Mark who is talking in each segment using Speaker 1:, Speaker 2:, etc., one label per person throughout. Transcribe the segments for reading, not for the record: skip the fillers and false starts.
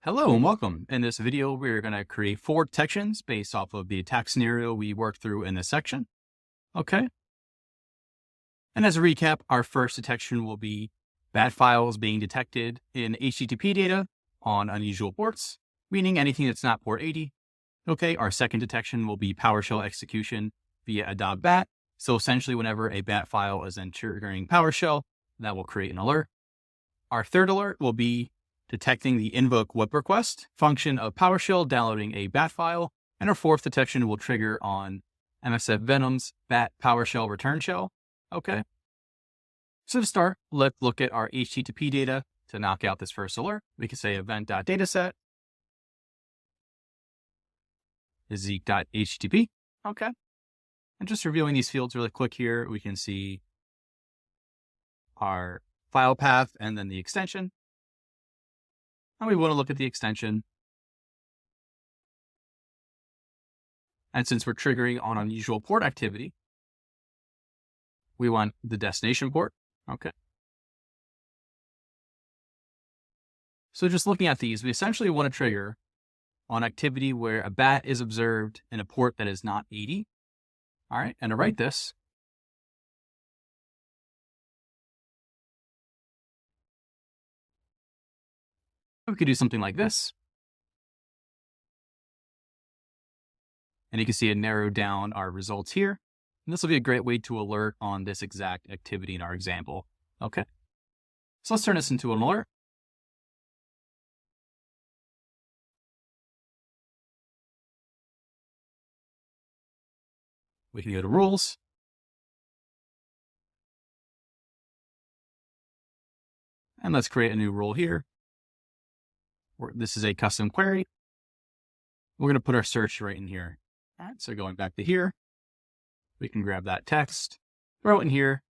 Speaker 1: Hello and welcome. In this video, we're going to create 4 detections based off of the attack scenario we worked through in this section. Okay. And as a recap, our first detection will be bat files being detected in HTTP data on unusual ports, meaning anything that's not port 80. Okay. Our second detection will be PowerShell execution via a .bat. So essentially, whenever a bat file is then triggering PowerShell, that will create an alert. Our third alert will be detecting the invoke web request function of PowerShell downloading a bat file. And our fourth detection will trigger on MSF Venom's bat PowerShell return shell. Okay. So to start, let's look at our HTTP data to knock out this first alert. We can say event.dataset is zeek.http. Okay. And just reviewing these fields really quick here, we can see our file path and then the extension. And we want to look at the extension. And since we're triggering on unusual port activity, we want the destination port. Okay. So just looking at these, we essentially want to trigger on activity where a bat is observed in a port that is not 80. All right. And to write this, we could do something like this. And you can see it narrowed down our results here. And this will be a great way to alert on this exact activity in our example. Okay. So let's turn this into an alert. We can go to rules. And let's create a new rule here. This is a custom query. We're going to put our search right in here. All right, so going back to here, we can grab that text, throw it in here.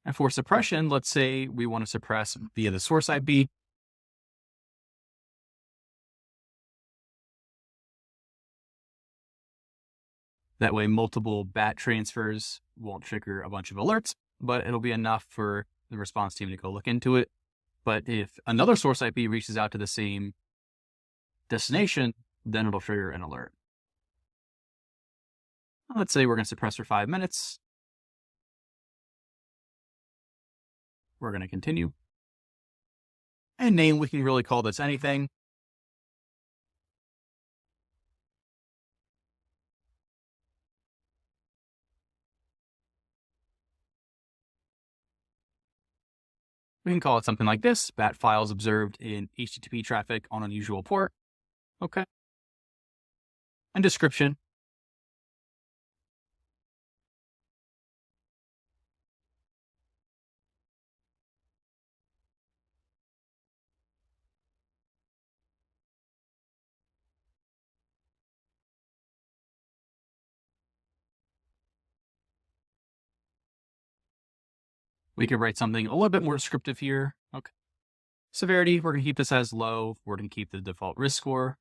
Speaker 1: And for suppression, let's say we want to suppress via the source IP. That way, multiple bat transfers won't trigger a bunch of alerts, but it'll be enough for the response team to go look into it. But if another source IP reaches out to the same destination, then it'll trigger an alert. Let's say we're going to suppress for 5 minutes. We're going to continue. And name, we can really call this anything. We can call it something like this: bat files observed in HTTP traffic on unusual port. Okay. And description. We could write something a little bit more descriptive here. Okay. Severity, we're going to keep this as low. We're going to keep the default risk score.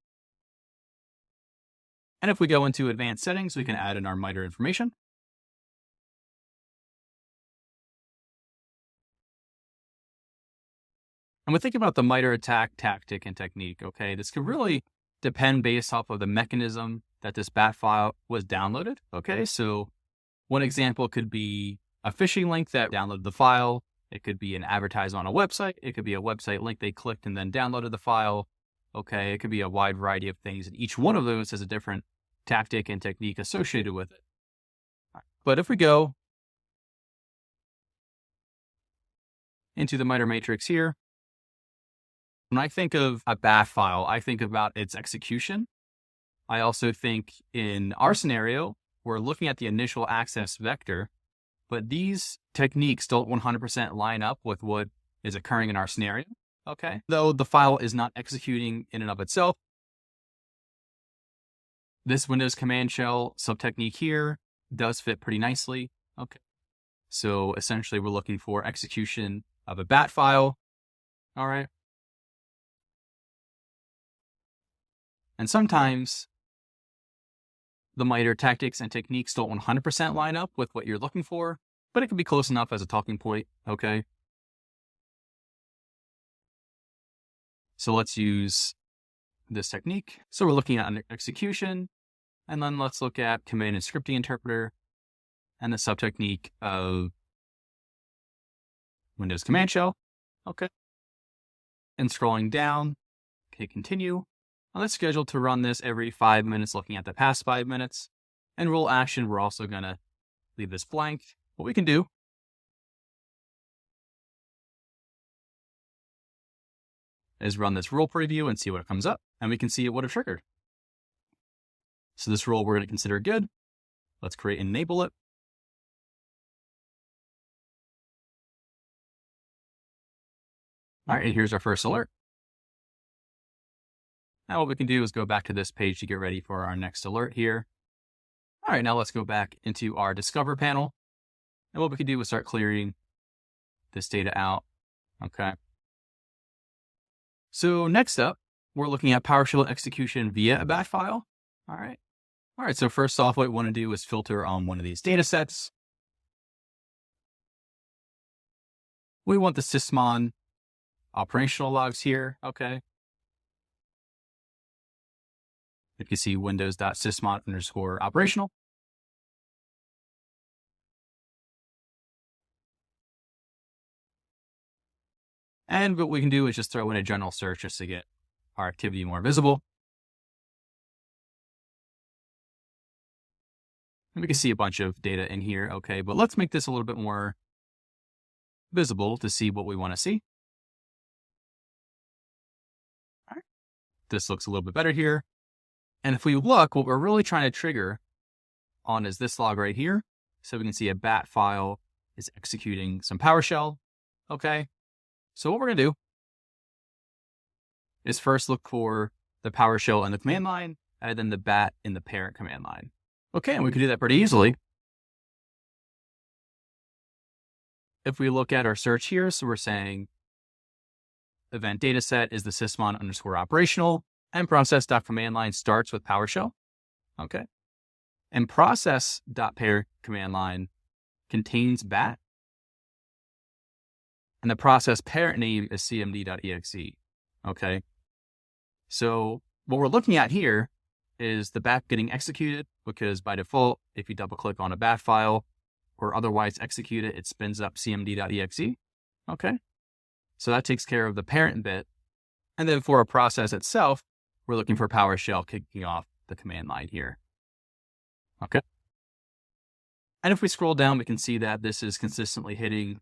Speaker 1: And if we go into advanced settings, we can add in our MITRE information. And we think about the MITRE attack tactic and technique. Okay. This could really depend based off of the mechanism that this bat file was downloaded. Okay. So one example could be a phishing link that downloaded the file. It could be an advertisement on a website. It could be a website link they clicked and then downloaded the file. Okay. It could be a wide variety of things. And each one of those has a different tactic and technique associated with it. But if we go into the MITRE matrix here, when I think of a bat file, I think about its execution. I also think in our scenario, we're looking at the initial access vector, but these techniques don't 100% line up with what is occurring in our scenario. Okay. Though the file is not executing in and of itself, this Windows command shell sub-technique here does fit pretty nicely. Okay. So essentially we're looking for execution of a bat file. All right. And sometimes the MITRE tactics and techniques don't 100% line up with what you're looking for, but it can be close enough as a talking point. Okay. So let's use this technique. So we're looking at execution, and then let's look at command and scripting interpreter and the sub technique of Windows command shell. Okay. And scrolling down, okay, continue. Now let's schedule to run this every 5 minutes, looking at the past 5 minutes. And rule action, we're also going to leave this blank. What we can do is run this rule preview and see what comes up, and we can see it would have triggered. So this rule we're going to consider good. Let's create and enable it. All right, here's our first alert. Now what we can do is go back to this page to get ready for our next alert here. All right, now let's go back into our Discover panel. And what we can do is start clearing this data out. Okay. So next up, we're looking at PowerShell execution via a bat file. All right. All right, so first off, what we want to do is filter on one of these data sets. We want the sysmon operational logs here. Okay. You can see windows.sysmon_operational. And what we can do is just throw in a general search just to get our activity more visible. And we can see a bunch of data in here. Okay, but let's make this a little bit more visible to see what we want to see. All right. This looks a little bit better here. And if we look, what we're really trying to trigger on is this log right here. So we can see a bat file is executing some PowerShell. Okay. So what we're going to do is first look for the PowerShell in the command line and then the bat in the parent command line. Okay, and we can do that pretty easily. If we look at our search here, so we're saying event dataset is the sysmon_operational, and process.command line starts with PowerShell. Okay. And process.parent command line contains bat. And the process parent name is cmd.exe. Okay. So what we're looking at here is the bat getting executed, because by default, if you double click on a bat file or otherwise execute it, it spins up cmd.exe. Okay. So that takes care of the parent bit. And then for a process itself, we're looking for PowerShell kicking off the command line here. Okay. And if we scroll down, we can see that this is consistently hitting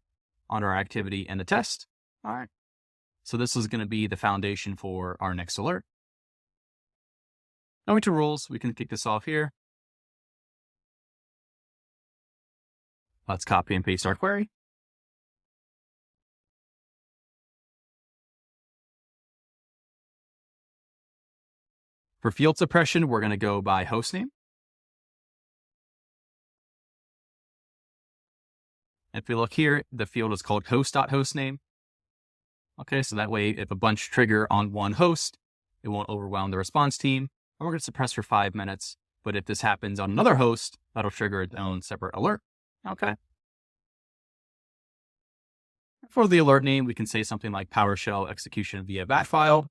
Speaker 1: on our activity and the test. All right. So this is going to be the foundation for our next alert. Going to rules, we can kick this off here. Let's copy and paste our query. For field suppression, we're going to go by hostname. If we look here, the field is called host.hostname. Okay, so that way, if a bunch trigger on one host, it won't overwhelm the response team. And we're going to suppress for 5 minutes. But if this happens on another host, that'll trigger its own separate alert. Okay. For the alert name, we can say something like PowerShell execution via bat file.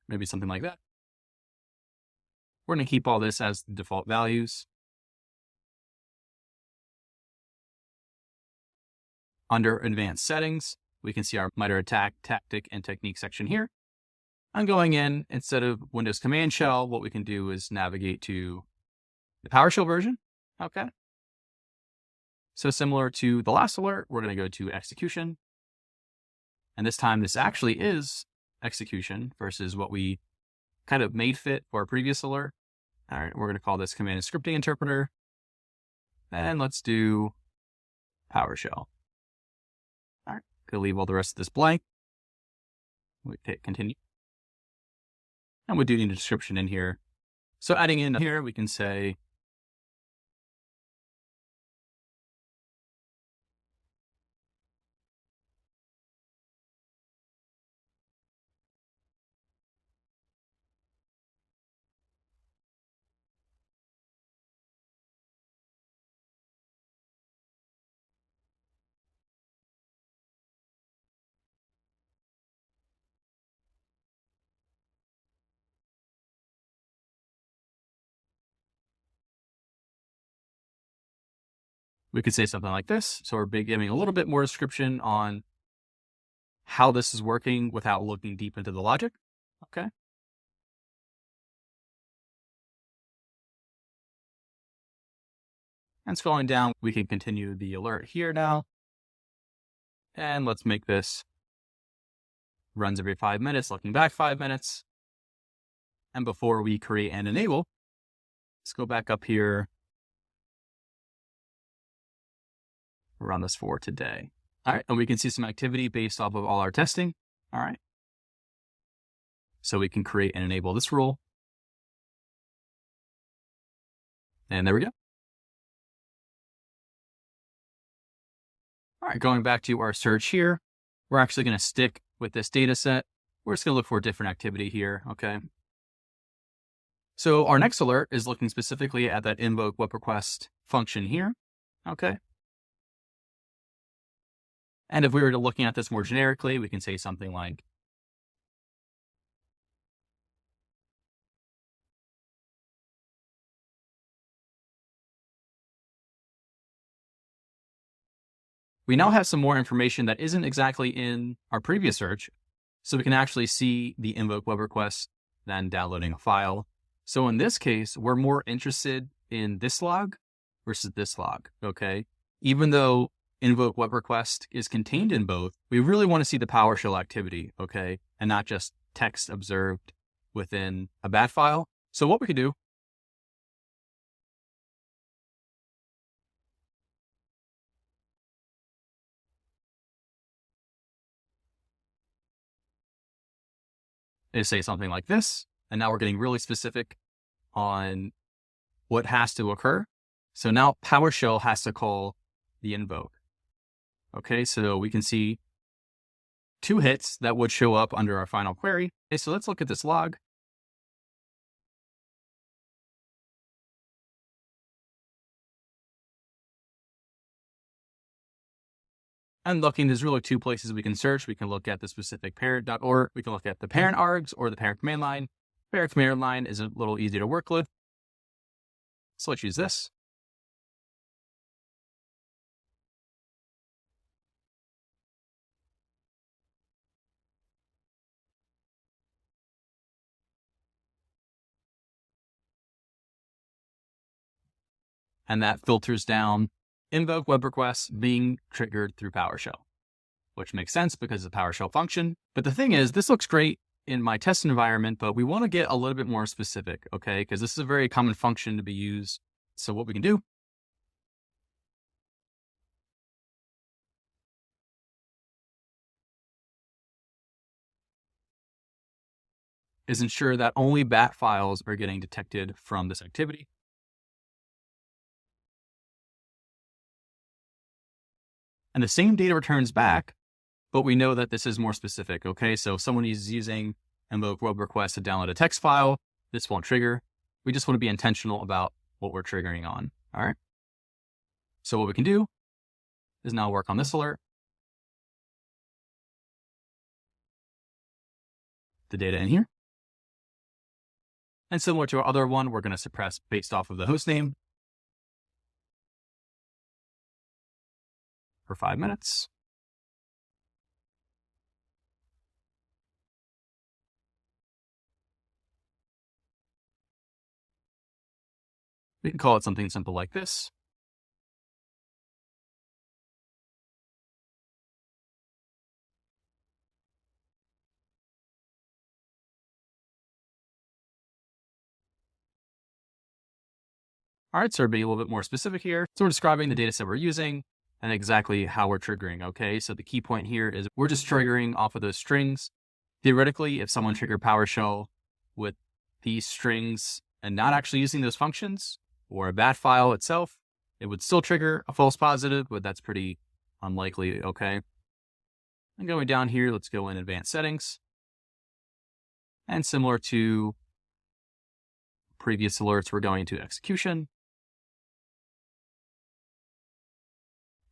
Speaker 1: Maybe something like that. We're going to keep all this as the default values. Under advanced settings, we can see our MITRE ATT&CK, tactic, and technique section here. I'm going in, instead of Windows command shell, what we can do is navigate to the PowerShell version. Okay. So similar to the last alert, we're going to go to execution. And this time, this actually is execution versus what we kind of made fit for our previous alert. All right, we're going to call this command and scripting interpreter. And let's do PowerShell. All right, going to leave all the rest of this blank. We hit continue. And we do need a description in here. So adding in here, we can say We could say something like this. So we're giving a little bit more description on how this is working without looking deep into the logic. Okay. And scrolling down, we can continue the alert here now. And let's make this runs every 5 minutes, looking back 5 minutes. And before we create and enable, let's go back up here. Run this for today. All right. And we can see some activity based off of all our testing. All right. So we can create and enable this rule. And there we go. All right. Going back to our search here, we're actually going to stick with this data set. We're just going to look for a different activity here. Okay. So our next alert is looking specifically at that invoke web request function here. Okay. And if we were to looking at this more generically, we can say something like, we now have some more information that isn't exactly in our previous search. So we can actually see the invoke web request than downloading a file. So in this case, we're more interested in this log versus this log. Okay. Even though invoke web request is contained in both, we really want to see the PowerShell activity. Okay. And not just text observed within a bat file. So what we could do is say something like this. And now we're getting really specific on what has to occur. So now PowerShell has to call the invoke. Okay, so we can see 2 hits that would show up under our final query. Okay, so let's look at this log. And looking, there's really 2 places we can search. We can look at the specific parent.org. We can look at the parent args or the parent command line. Parent command line is a little easier to work with. So let's use this. And that filters down invoke web requests being triggered through PowerShell, which makes sense because it's a PowerShell function. But the thing is, this looks great in my test environment, but we want to get a little bit more specific, okay? Because this is a very common function to be used. So what we can do is ensure that only bat files are getting detected from this activity. And the same data returns back, but we know that this is more specific, okay? So if someone is using invoke web request to download a text file, this won't trigger. We just want to be intentional about what we're triggering on, all right? So what we can do is now work on this alert. The data in here. And similar to our other one, we're going to suppress based off of the host name for 5 minutes. We can call it something simple like this. All right, so we're being a little bit more specific here. So we're describing the data set we're using and exactly how we're triggering, okay? So the key point here is we're just triggering off of those strings. Theoretically, if someone triggered PowerShell with these strings and not actually using those functions or a bat file itself, it would still trigger a false positive, but that's pretty unlikely, okay? And going down here, let's go in advanced settings. And similar to previous alerts, we're going to execution,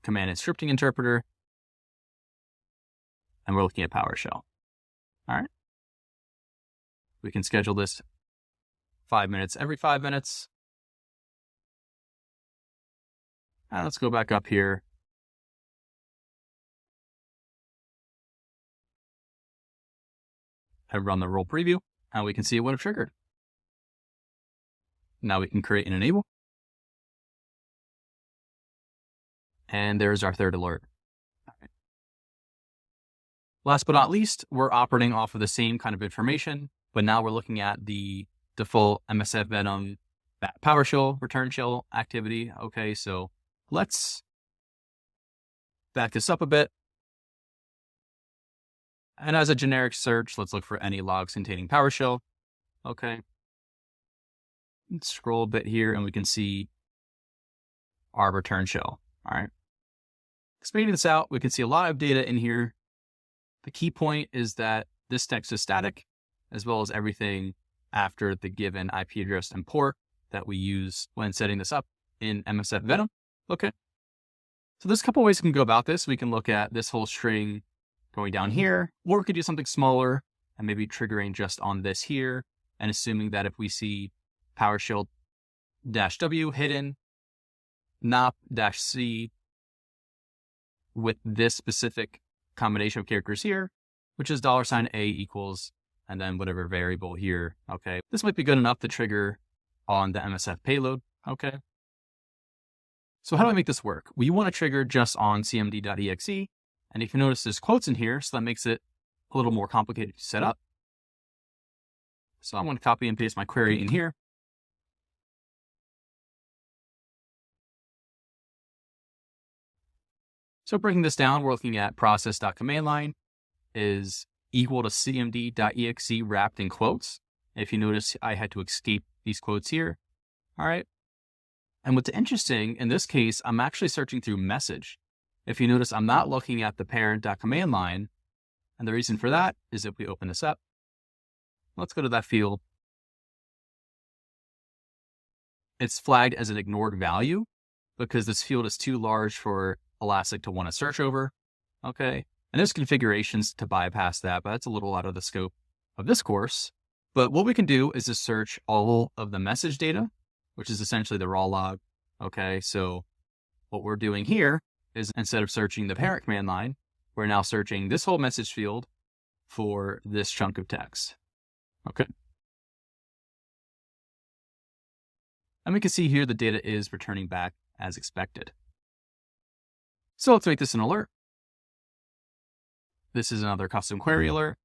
Speaker 1: command and scripting interpreter, and we're looking at PowerShell. All right. We can schedule this 5 minutes every 5 minutes. And let's go back up here. And run the role preview, and we can see it would have triggered. Now we can create and enable. And there's our third alert. Right. Last but not least, we're operating off of the same kind of information, but now we're looking at the default MSF Venom PowerShell return shell activity. Okay, so let's back this up a bit. And as a generic search, let's look for any logs containing PowerShell. Okay. Let's scroll a bit here and we can see our return shell. All right. Expanding this out, we can see a lot of data in here. The key point is that this text is static, as well as everything after the given IP address and port that we use when setting this up in MSF Venom. Okay. So there's a couple ways we can go about this. We can look at this whole string going down here, or we could do something smaller and maybe triggering just on this here and assuming that if we see PowerShell-W hidden, nop-C with this specific combination of characters here, which is $A equals, and then whatever variable here. Okay. This might be good enough to trigger on the MSF payload. Okay. So how do I make this work? We want to trigger just on cmd.exe. And if you notice, there's quotes in here, so that makes it a little more complicated to set up. So I'm going to copy and paste my query in here. So breaking this down, we're looking at process.commandline is equal to cmd.exe wrapped in quotes. If you notice, I had to escape these quotes here. All right. And what's interesting, in this case, I'm actually searching through message. If you notice, I'm not looking at the parent.commandline. And the reason for that is if we open this up, let's go to that field. It's flagged as an ignored value because this field is too large for Elastic to want to search over. Okay. And there's configurations to bypass that, but that's a little out of the scope of this course. But what we can do is just search all of the message data, which is essentially the raw log. Okay. So what we're doing here is instead of searching the parent command line, we're now searching this whole message field for this chunk of text. Okay. And we can see here the data is returning back as expected. So let's make this an alert. This is another custom query alert.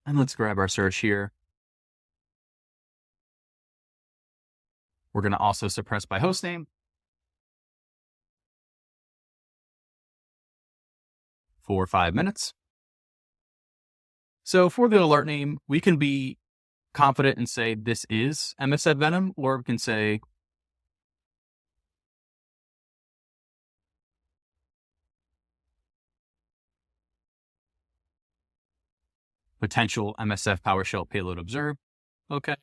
Speaker 1: And let's grab our search here. We're going to also suppress by hostname for 5 minutes. So for the alert name, we can be confident and say this is MSF Venom, or we can say potential MSF PowerShell payload observed. Okay.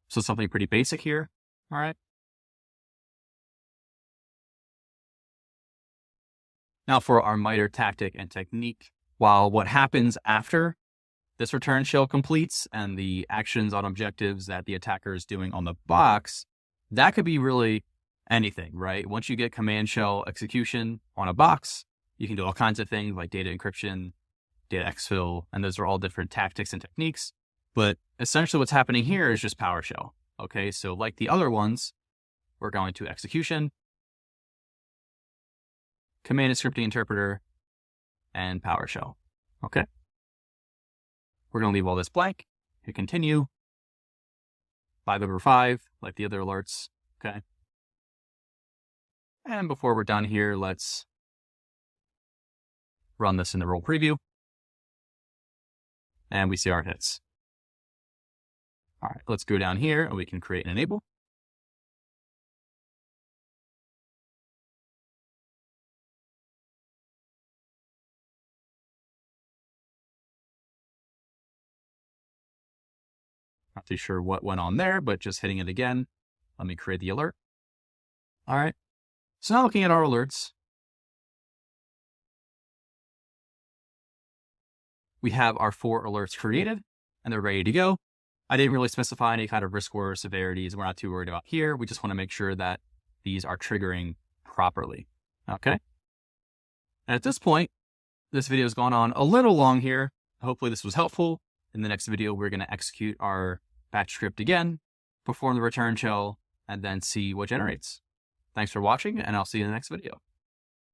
Speaker 1: So something pretty basic here. All right. Now for our MITRE tactic and technique, while what happens after this return shell completes and the actions on objectives that the attacker is doing on the box, that could be really anything, right? Once you get command shell execution on a box, you can do all kinds of things like data encryption, data exfil, and those are all different tactics and techniques. But essentially what's happening here is just PowerShell. Okay, so like the other ones, we're going to execution, command and scripting interpreter, and PowerShell. Okay. We're going to leave all this blank. Hit continue. 5/5, like the other alerts. Okay. And before we're done here, let's run this in the role preview. And we see our hits. All right, let's go down here and we can create and enable. too sure what went on there, but just hitting it again, let me create the alert. All right. So now looking at our alerts, we have our 4 alerts created and they're ready to go. I didn't really specify any kind of risk or severities. We're not too worried about here. We just want to make sure that these are triggering properly. Okay. And at this point, this video has gone on a little long here. Hopefully this was helpful. In the next video, we're going to execute our batch script again, perform the return shell, and then see what generates. Thanks for watching, and I'll see you in the next video.